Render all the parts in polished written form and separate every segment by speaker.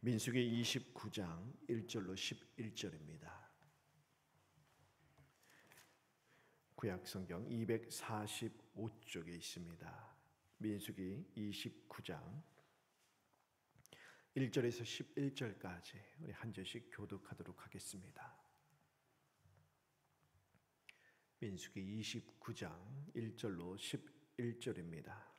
Speaker 1: 민수기 29장 1절로 11절입니다. 구약성경 245쪽에 있습니다. 민수기 29장 1절에서 11절까지 우리 한 절씩 교독하도록 하겠습니다. 민수기 29장 1절로 11절입니다.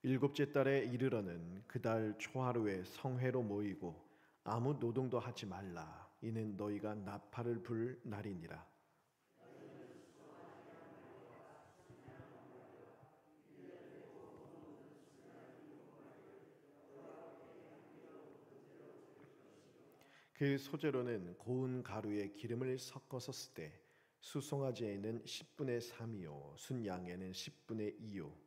Speaker 1: 일곱째 달에 이르러는 그달 초하루에 성회로 모이고 아무 노동도 하지 말라. 이는 너희가 나팔을 불 날이니라. 그 소재로는 고운 가루에 기름을 섞어서 쓰되 수송아지에는 10분의 3이요 순양에는 10분의 2요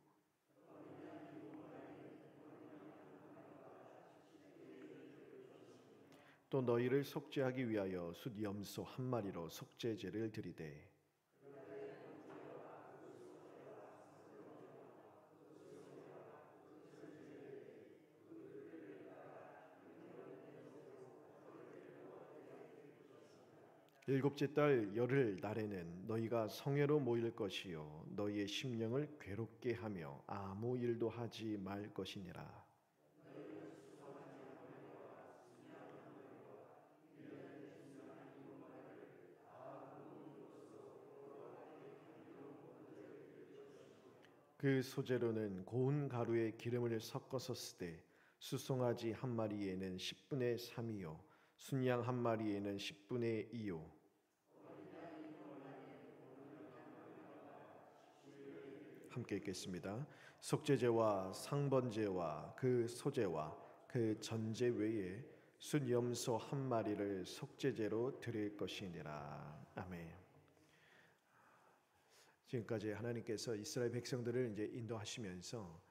Speaker 1: 또 너희를 속죄하기 위하여 숫 염소 한 마리로 속죄제를 드리되 일곱째 달 열흘 날에는 너희가 성회로 모일 것이요 너희의 심령을 괴롭게 하며 아무 일도 하지 말 것이니라. 그 소재로는 고운 가루에 기름을 섞어서 쓰되 수송아지 한 마리에는 10분의 3이요 순양 한 마리에는 10분의 2요 함께 읽겠습니다. 속죄제와 상번제와 그 소제와 그 전제 외에 순 염소 한 마리를 속죄제로 드릴 것이니라. 아멘. 지금까지 하나님께서 이스라엘 백성들을 이제 인도하시면서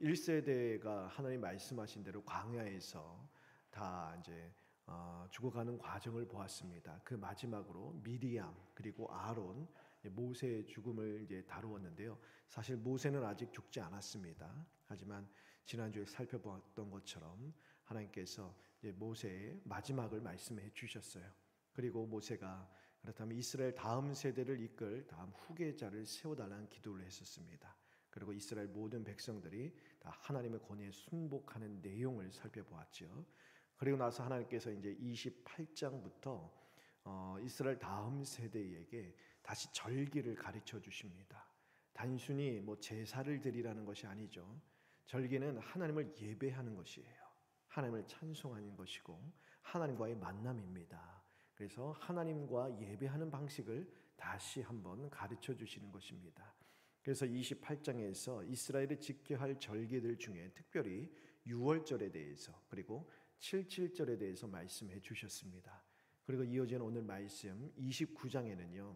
Speaker 1: 1세대가 하나님 말씀하신 대로 광야에서 다 이제 죽어가는 과정을 보았습니다. 그 마지막으로 미디암 그리고 아론, 모세의 죽음을 이제 다루었는데요. 사실 모세는 아직 죽지 않았습니다. 하지만 지난주에 살펴보았던 것처럼 하나님께서 이제 모세의 마지막을 말씀해 주셨어요. 그리고 모세가 그렇다면 이스라엘 다음 세대를 이끌 다음 후계자를 세워달라는 기도를 했었습니다. 그리고 이스라엘 모든 백성들이 다 하나님의 권위에 순복하는 내용을 살펴보았죠. 그리고 나서 하나님께서 이제 28장부터 이스라엘 다음 세대에게 다시 절기를 가르쳐 주십니다. 단순히 뭐 제사를 드리라는 것이 아니죠. 절기는 하나님을 예배하는 것이에요. 하나님을 찬송하는 것이고 하나님과의 만남입니다. 그래서 하나님과 예배하는 방식을 다시 한번 가르쳐 주시는 것입니다. 그래서 28장에서 이스라엘이 지켜야 할 절기들 중에 특별히 6월절에 대해서 그리고 77절에 대해서 말씀해 주셨습니다. 그리고 이어지는 오늘 말씀 29장에는요.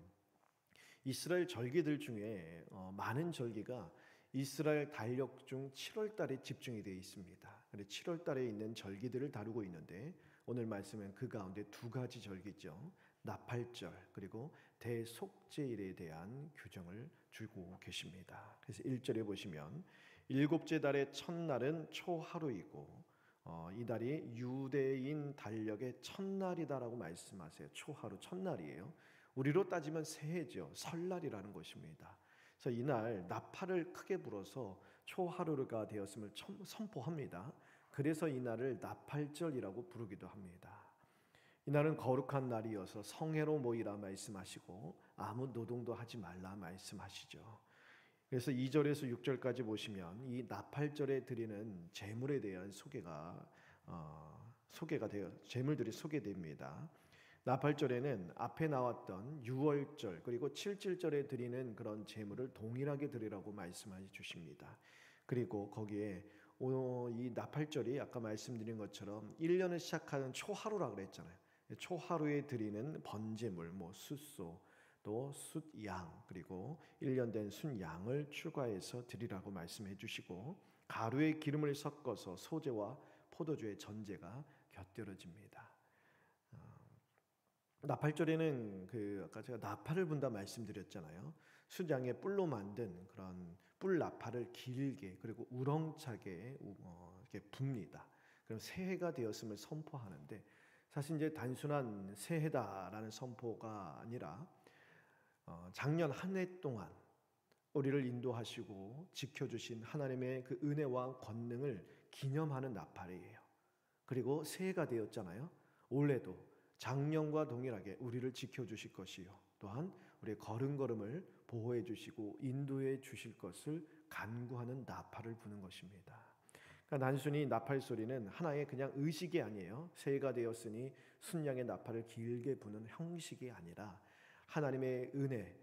Speaker 1: 이스라엘 절기들 중에 많은 절기가 이스라엘 달력 중 7월 달에 집중이 되어 있습니다. 7월 달에 있는 절기들을 다루고 있는데 오늘 말씀은 그 가운데 두 가지 절기죠. 나팔절 그리고 대속죄일에 대한 규정을 주고 계십니다. 그래서 1절에 보시면 일곱째 달의 첫날은 초하루이고 이 달이 유대인 달력의 첫날이다라고 말씀하세요. 초하루 첫날이에요. 우리로 따지면 새해죠. 설날이라는 것입니다. 그래서 이날 나팔을 크게 불어서 초하루가 되었음을 선포합니다. 그래서 이날을 나팔절이라고 부르기도 합니다. 이날은 거룩한 날이어서 성회로 모이라 말씀하시고 아무 노동도 하지 말라 말씀하시죠. 그래서 2절에서 6절까지 보시면 이 나팔절에 드리는 제물에 대한 소개가 되어 제물들이 소개됩니다. 나팔절에는 앞에 나왔던 6월절 그리고 77절에 드리는 그런 제물을 동일하게 드리라고 말씀해 주십니다. 그리고 거기에 이 나팔절이 아까 말씀드린 것처럼 1년을 시작하는 초하루라고 그랬잖아요. 초하루에 드리는 번제물, 숫소, 또 숫양 그리고 1년 된 순양을 추가해서 드리라고 말씀해 주시고 가루에 기름을 섞어서 소제와 포도주의 전제가 곁들여집니다. 나팔절에는 아까 제가 나팔을 분다 말씀드렸잖아요. 숫양의 뿔로 만든 그런 뿔 나팔을 길게 그리고 우렁차게 이렇게 붑니다. 그런 새해가 되었음을 선포하는데, 사실 이제 단순한 새해다라는 선포가 아니라 작년 한 해 동안 우리를 인도하시고 지켜주신 하나님의 그 은혜와 권능을 기념하는 나팔이에요. 그리고 새해가 되었잖아요. 올해도 작년과 동일하게 우리를 지켜주실 것이요, 또한 우리의 걸음걸음을 보호해 주시고 인도해 주실 것을 간구하는 나팔을 부는 것입니다. 그러니까 단순히 나팔 소리는 하나의 그냥 의식이 아니에요. 새해가 되었으니 순양의 나팔을 길게 부는 형식이 아니라 하나님의 은혜,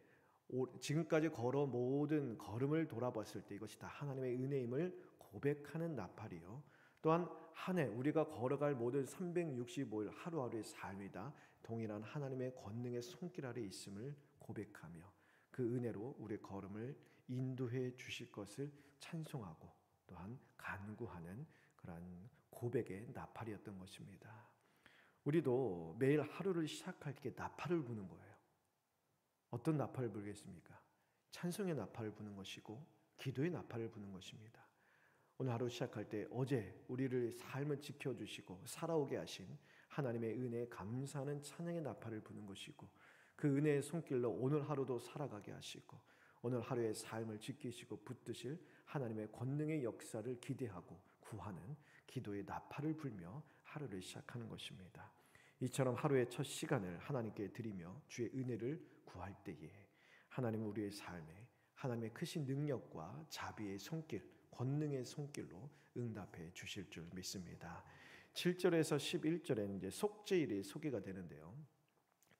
Speaker 1: 지금까지 걸어 모든 걸음을 돌아봤을 때 이것이 다 하나님의 은혜임을 고백하는 나팔이요, 또한 한 해 우리가 걸어갈 모든 365일 하루하루의 삶이다 동일한 하나님의 권능의 손길 아래 있음을 고백하며 그 은혜로 우리의 걸음을 인도해 주실 것을 찬송하고 또한 간구하는 그러한 고백의 나팔이었던 것입니다. 우리도 매일 하루를 시작할 때 나팔을 부는 거예요. 어떤 나팔을 부르겠습니까? 찬송의 나팔을 부는 것이고 기도의 나팔을 부는 것입니다. 오늘 하루 시작할 때 어제 우리를 삶을 지켜주시고 살아오게 하신 하나님의 은혜에 감사하는 찬양의 나팔을 부는 것이고, 그 은혜의 손길로 오늘 하루도 살아가게 하시고 오늘 하루의 삶을 지키시고 붙드실 하나님의 권능의 역사를 기대하고 구하는 기도의 나팔을 불며 하루를 시작하는 것입니다. 이처럼 하루의 첫 시간을 하나님께 드리며 주의 은혜를 구할 때에 하나님은 우리의 삶에 하나님의 크신 능력과 자비의 손길, 권능의 손길로 응답해 주실 줄 믿습니다. 7절에서 11절에는 이제 속죄일이 소개가 되는데요.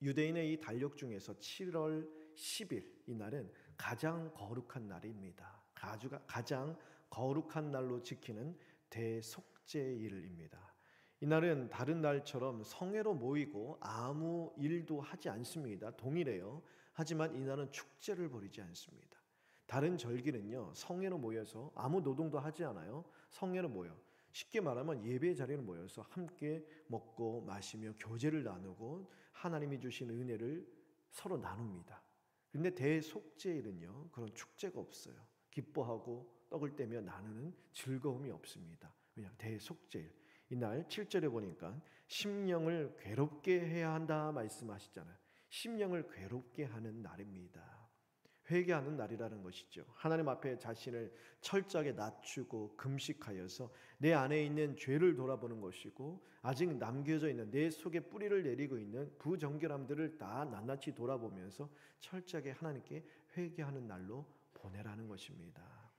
Speaker 1: 유대인의 이 달력 중에서 7월 10일 이 날은 가장 거룩한 날입니다. 가장 거룩한 날로 지키는 대속죄일입니다. 이날은 다른 날처럼 성회로 모이고 아무 일도 하지 않습니다. 동일해요. 하지만 이날은 축제를 벌이지 않습니다. 다른 절기는요, 성회로 모여서 아무 노동도 하지 않아요. 성회로 모여, 쉽게 말하면 예배 자리에 모여서 함께 먹고 마시며 교제를 나누고 하나님이 주신 은혜를 서로 나눕니다. 그런데 대속죄일은요, 그런 축제가 없어요. 기뻐하고 떡을 떼며 나누는 즐거움이 없습니다. 왜냐? 대속죄일. 이날 7절에 보니까 심령을 괴롭게 해야 한다 말씀하시잖아요. 심령을 괴롭게 하는 날입니다. 회개하는 날이라는 것이죠. 하나님 앞에 자신을 철저하게 낮추고 금식하여서 내 안에 있는 죄를 돌아보는 것이고, 아직 남겨져 있는 내 속에 뿌리를 내리고 있는 부정결함들을 다 낱낱이 돌아보면서 철저하게 하나님께 회개하는 날로 보내라는 것입니다.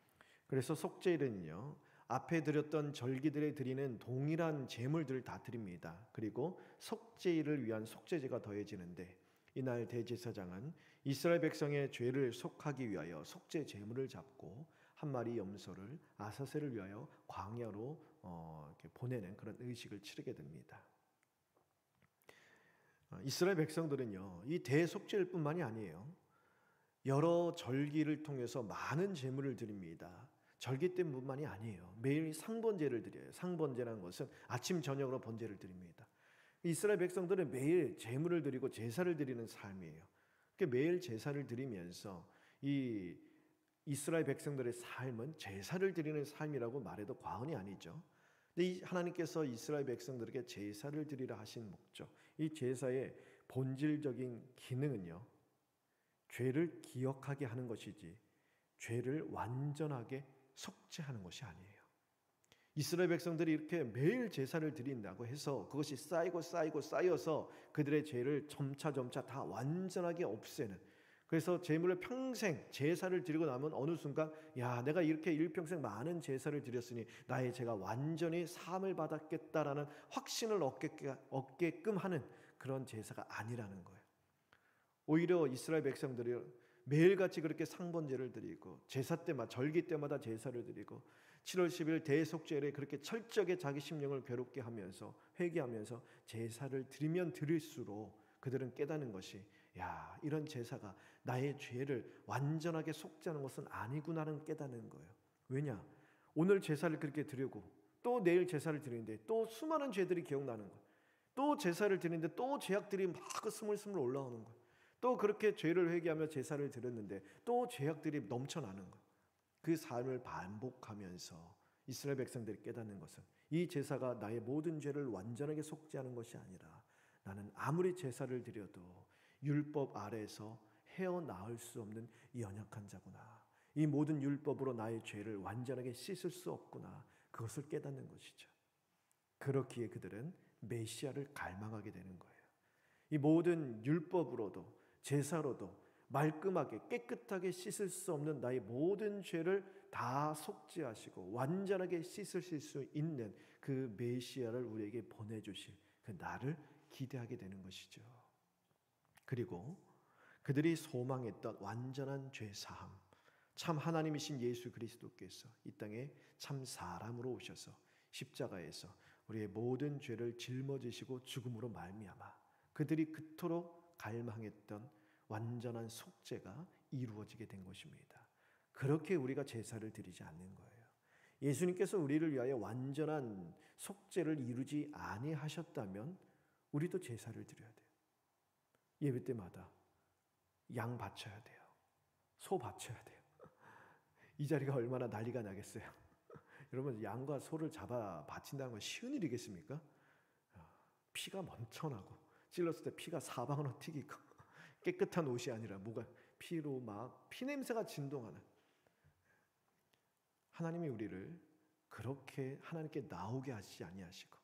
Speaker 1: 그래서 속죄일은요, 앞에 드렸던 절기들에 드리는 동일한 제물들을 다 드립니다. 그리고 속죄일을 위한 속죄제가 더해지는데, 이날 대제사장은 이스라엘 백성의 죄를 속하기 위하여 속죄 제물을 잡고 한 마리 염소를 아사셀을 위하여 광야로 이렇게 보내는 그런 의식을 치르게 됩니다. 이스라엘 백성들은요, 이 대속죄일뿐만이 아니에요. 여러 절기를 통해서 많은 제물을 드립니다. 절기 때문만이 아니에요. 매일 상번제를 드려요. 상번제라는 것은 아침 저녁으로 번제를 드립니다. 이스라엘 백성들은 매일 제물을 드리고 제사를 드리는 삶이에요. 매일 제사를 드리면서 이 이스라엘 백성들의 삶은 제사를 드리는 삶이라고 말해도 과언이 아니죠. 근데 하나님께서 이스라엘 백성들에게 제사를 드리라 하신 목적, 이 제사의 본질적인 기능은요, 죄를 기억하게 하는 것이지 죄를 완전하게 속죄하는 것이 아니에요. 이스라엘 백성들이 이렇게 매일 제사를 드린다고 해서 그것이 쌓여서 그들의 죄를 점차 다 완전하게 없애는, 그래서 제물을 평생 제사를 드리고 나면 어느 순간 내가 이렇게 일평생 많은 제사를 드렸으니 나의 죄가 완전히 사함을 받았겠다라는 확신을 얻게끔 하는 그런 제사가 아니라는 거예요. 오히려 이스라엘 백성들이 매일같이 그렇게 상번제를 드리고 제사 때마다 절기 때마다 제사를 드리고 7월 10일 대속죄일에 그렇게 철저하게 자기 심령을 괴롭게 하면서 회개하면서 제사를 드리면 드릴수록 그들은 깨닫는 것이 이런 제사가 나의 죄를 완전하게 속죄하는 것은 아니구나는 깨닫는 거예요. 왜냐? 오늘 제사를 그렇게 드리고 또 내일 제사를 드리는데 또 수많은 죄들이 기억나는 거예요. 또 제사를 드리는데 또 죄악들이 막 스물스물 올라오는 거예요. 또 그렇게 죄를 회개하며 제사를 드렸는데 또 죄악들이 넘쳐나는 거예요. 그 삶을 반복하면서 이스라엘 백성들이 깨닫는 것은 이 제사가 나의 모든 죄를 완전하게 속죄하는 것이 아니라 나는 아무리 제사를 드려도 율법 아래에서 헤어나올 수 없는 연약한 자구나. 이 모든 율법으로 나의 죄를 완전하게 씻을 수 없구나. 그것을 깨닫는 것이죠. 그렇기에 그들은 메시아를 갈망하게 되는 거예요. 이 모든 율법으로도 제사로도 말끔하게 깨끗하게 씻을 수 없는 나의 모든 죄를 다 속죄하시고 완전하게 씻으실 수 있는 그 메시아를 우리에게 보내주실 그 날을 기대하게 되는 것이죠. 그리고 그들이 소망했던 완전한 죄사함, 참 하나님이신 예수 그리스도께서 이 땅에 참 사람으로 오셔서 십자가에서 우리의 모든 죄를 짊어지시고 죽음으로 말미암아 그들이 그토록 갈망했던 완전한 속죄가 이루어지게 된 것입니다. 그렇게 우리가 제사를 드리지 않는 거예요. 예수님께서 우리를 위하여 완전한 속죄를 이루지 아니하셨다면 우리도 제사를 드려야 돼요. 예배 때마다 양 바쳐야 돼요. 소 바쳐야 돼요. 이 자리가 얼마나 난리가 나겠어요. 여러분, 양과 소를 잡아 바친다는 건 쉬운 일이겠습니까? 피가 넘쳐나고 찔렀을 때 피가 사방으로 튀기고 깨끗한 옷이 아니라 뭐가 피로 막 피냄새가 진동하는, 하나님이 우리를 그렇게 하나님께 나오게 하시지 아니하시고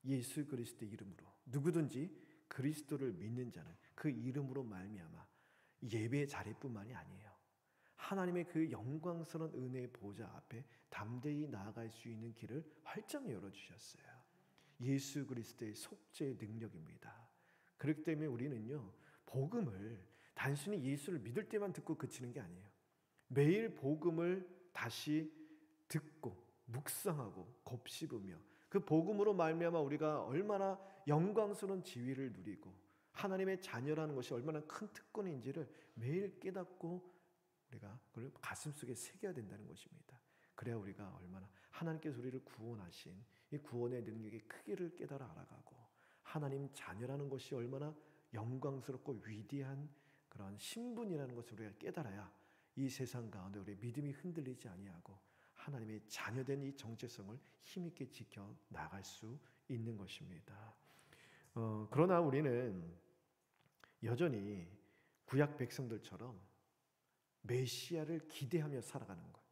Speaker 1: 예수 그리스도의 이름으로 누구든지 그리스도를 믿는 자는 그 이름으로 말미암아 예배 자리뿐만이 아니에요. 하나님의 그 영광스러운 은혜의 보좌 앞에 담대히 나아갈 수 있는 길을 활짝 열어주셨어요. 예수 그리스도의 속죄의 능력입니다. 그렇기 때문에 우리는요, 복음을 단순히 예수를 믿을 때만 듣고 그치는 게 아니에요. 매일 복음을 다시 듣고 묵상하고 곱씹으며 그 복음으로 말미암아 우리가 얼마나 영광스러운 지위를 누리고 하나님의 자녀라는 것이 얼마나 큰 특권인지를 매일 깨닫고 우리가 그걸 가슴속에 새겨야 된다는 것입니다. 그래야 우리가 얼마나 하나님께서 우리를 구원하신 이 구원의 능력의 크기를 깨달아 알아가고 하나님 자녀라는 것이 얼마나 영광스럽고 위대한 그런 신분이라는 것을 우리가 깨달아야 이 세상 가운데 우리의 믿음이 흔들리지 아니하고 하나님의 자녀된 이 정체성을 힘있게 지켜 나갈 수 있는 것입니다. 그러나 우리는 여전히 구약 백성들처럼 메시아를 기대하며 살아가는 거예요.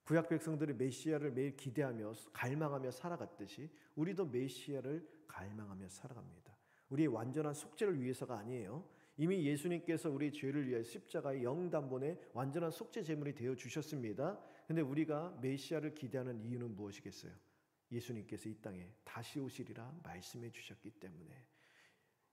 Speaker 1: 구약 백성들이 메시아를 매일 기대하며 갈망하며 살아갔듯이 우리도 메시아를 갈망하며 살아갑니다. 우리의 완전한 속죄를 위해서가 아니에요. 이미 예수님께서 우리 죄를 위해 십자가의 영단번에 완전한 속죄 제물이 되어 주셨습니다. 근데 우리가 메시아를 기대하는 이유는 무엇이겠어요? 예수님께서 이 땅에 다시 오시리라 말씀해 주셨기 때문에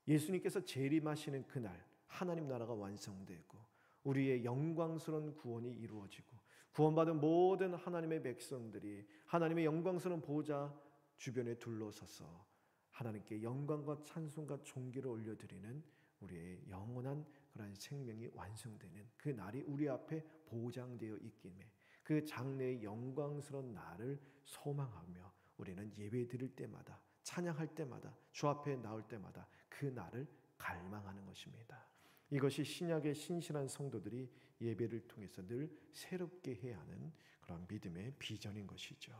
Speaker 1: 예수님께서 재림하시는 그날 하나님 나라가 완성되고 우리의 영광스러운 구원이 이루어지고 구원받은 모든 하나님의 백성들이 하나님의 영광스러운 보좌 주변에 둘러서서 하나님께 영광과 찬송과 존귀를 올려드리는 우리의 영원한 그런 생명이 완성되는 그 날이 우리 앞에 보장되어 있기에 그 장래의 영광스러운 날을 소망하며 우리는 예배 드릴 때마다 찬양할 때마다 주 앞에 나올 때마다 그 날을 갈망하는 것입니다. 이것이 신약의 신실한 성도들이 예배를 통해서 늘 새롭게 해야 하는 그런 믿음의 비전인 것이죠.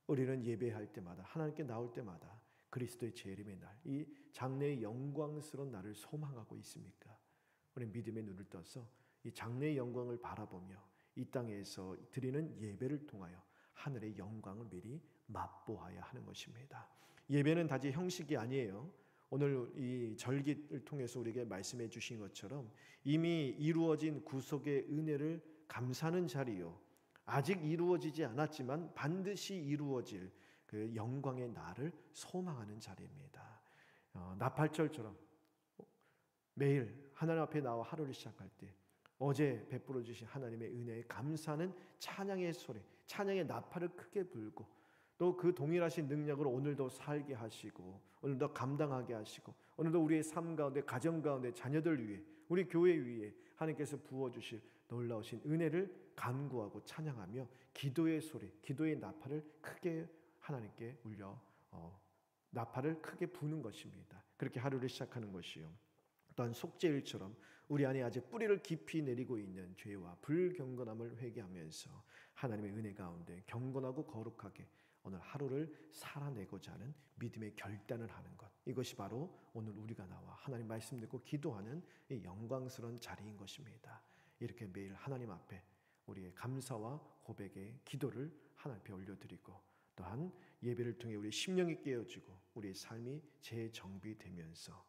Speaker 1: 우리는 예배할 때마다 하나님께 나올 때마다 그리스도의 재림의 날, 이 장래의 영광스러운 날을 소망하고 있습니까? 우리 믿음의 눈을 떠서 이 장래의 영광을 바라보며 이 땅에서 드리는 예배를 통하여 하늘의 영광을 미리 맛보아야 하는 것입니다. 예배는 단지 형식이 아니에요. 오늘 이 절기를 통해서 우리에게 말씀해 주신 것처럼 이미 이루어진 구속의 은혜를 감사하는 자리요, 아직 이루어지지 않았지만 반드시 이루어질 그 영광의 날을 소망하는 자리입니다. 나팔절처럼 매일 하나님 앞에 나와 하루를 시작할 때 어제 베풀어 주신 하나님의 은혜에 감사하는 찬양의 소리, 찬양의 나팔을 크게 불고 또 그 동일하신 능력으로 오늘도 살게 하시고 오늘도 감당하게 하시고 오늘도 우리의 삶 가운데, 가정 가운데, 자녀들 위해, 우리 교회 위에 하나님께서 부어주실 놀라우신 은혜를 간구하고 찬양하며 기도의 소리, 기도의 나팔을 크게 하나님께 울려 나팔을 크게 부는 것입니다. 그렇게 하루를 시작하는 것이요. 또한 속죄일처럼 우리 안에 아직 뿌리를 깊이 내리고 있는 죄와 불경건함을 회개하면서 하나님의 은혜 가운데 경건하고 거룩하게 오늘 하루를 살아내고자 하는 믿음의 결단을 하는 것, 이것이 바로 오늘 우리가 나와 하나님 말씀 듣고 기도하는 이 영광스러운 자리인 것입니다. 이렇게 매일 하나님 앞에 우리의 감사와 고백의 기도를 하나님 앞에 올려드리고, 또한 예배를 통해 우리의 심령이 깨어지고 우리의 삶이 재정비되면서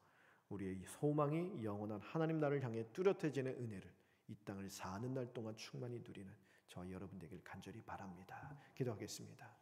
Speaker 1: 우리의 소망이 영원한 하나님 나라를 향해 뚜렷해지는 은혜를 이 땅을 사는 날 동안 충만히 누리는 저와 여러분 되길 간절히 바랍니다. 기도하겠습니다.